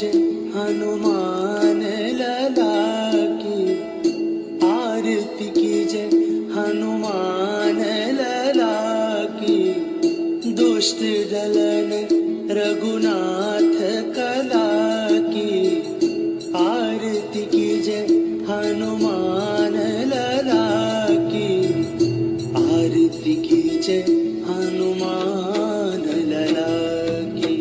जय हनुमान लला की, आरती की जय हनुमान लला की। दुष्ट दलन रघुनाथ कला की, आरती की जय हनुमान लला की, आरती की जय हनुमान लला की।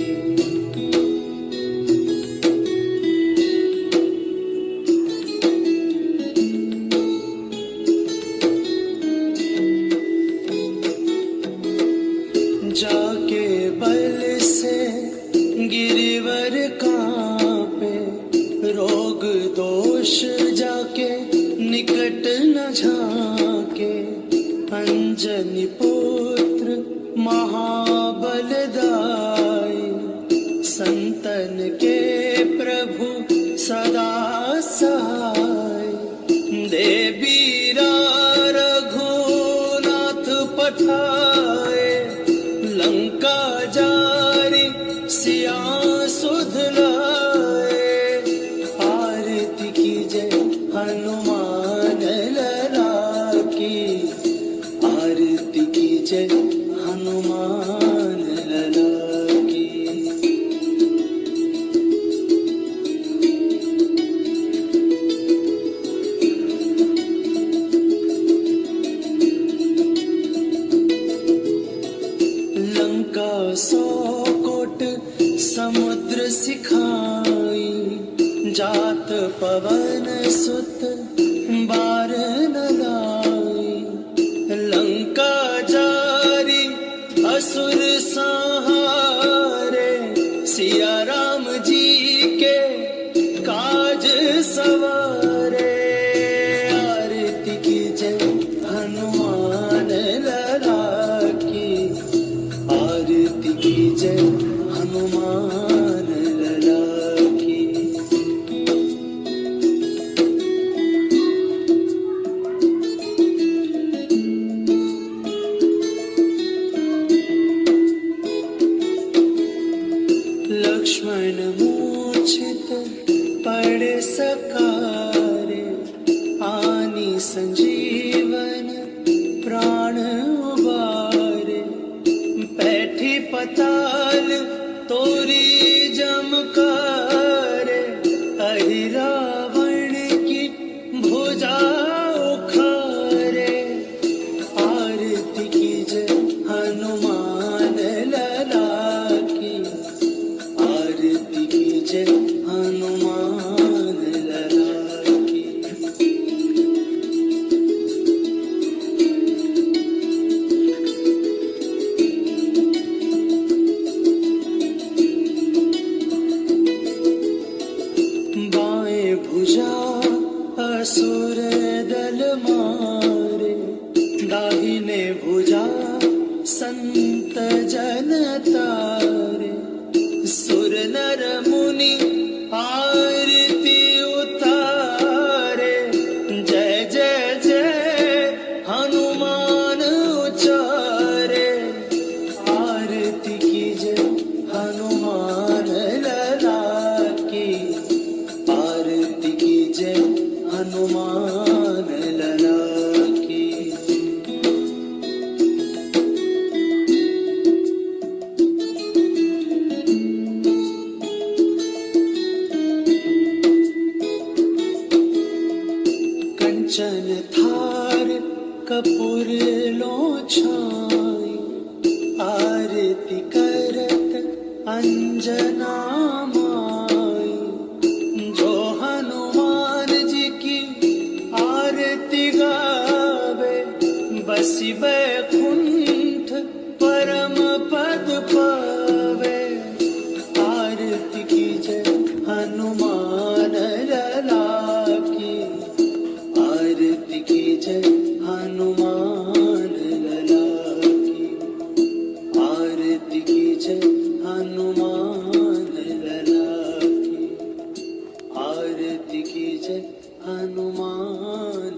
जाके बल से गिरिवर कांपे, रोग दोष जाके निकट न झाके। अंजनी पुत्र महाबलदाई, संतन के प्रभु सदा सहाय। दे बीरा रघुनाथ पठाए, लंका जारी सिया सुध लाए। आरती की जय हनुमान लला की, आरती की जय हनुमान लला की। लंका 100 कोट समुद्र सिखाई, जात पवन सुत बार न लाई। लंका जारी असुर संहारे, सिया राम जी के काज सवारे। आरती की जय हनुमान लला की, आरती की जय हनुमान लला की। लक्ष्मण मूर्छित पड़े सकारे, आनी संजीवन प्राण उबारे। बैठी पताल तोरी जमकारे, अहि रावण की भुजा उखारे। आरती की जय हनुमान लला की, आरती की जय हनुमान लला की। बाएं भुजा असुर दल मारे, दाहिने भुजा संत जन तारे। सुर नर मुनि आरती उतारे, जय जय जय हनुमान उचारे। आरती की जय हनुमान लला की, आरती की जय हनुमान लला की। कंचन थार कपूर लो छाई, आरती करत अंजना माई। जो हनुमान जी की आरती गावे, बसी बैकुंठ परम पद पावे। आरती की जय हनुमान लला की, आरती की जय हनुमान लला की, आरती की जय हनुमान लला की, आरती की जय हनुमान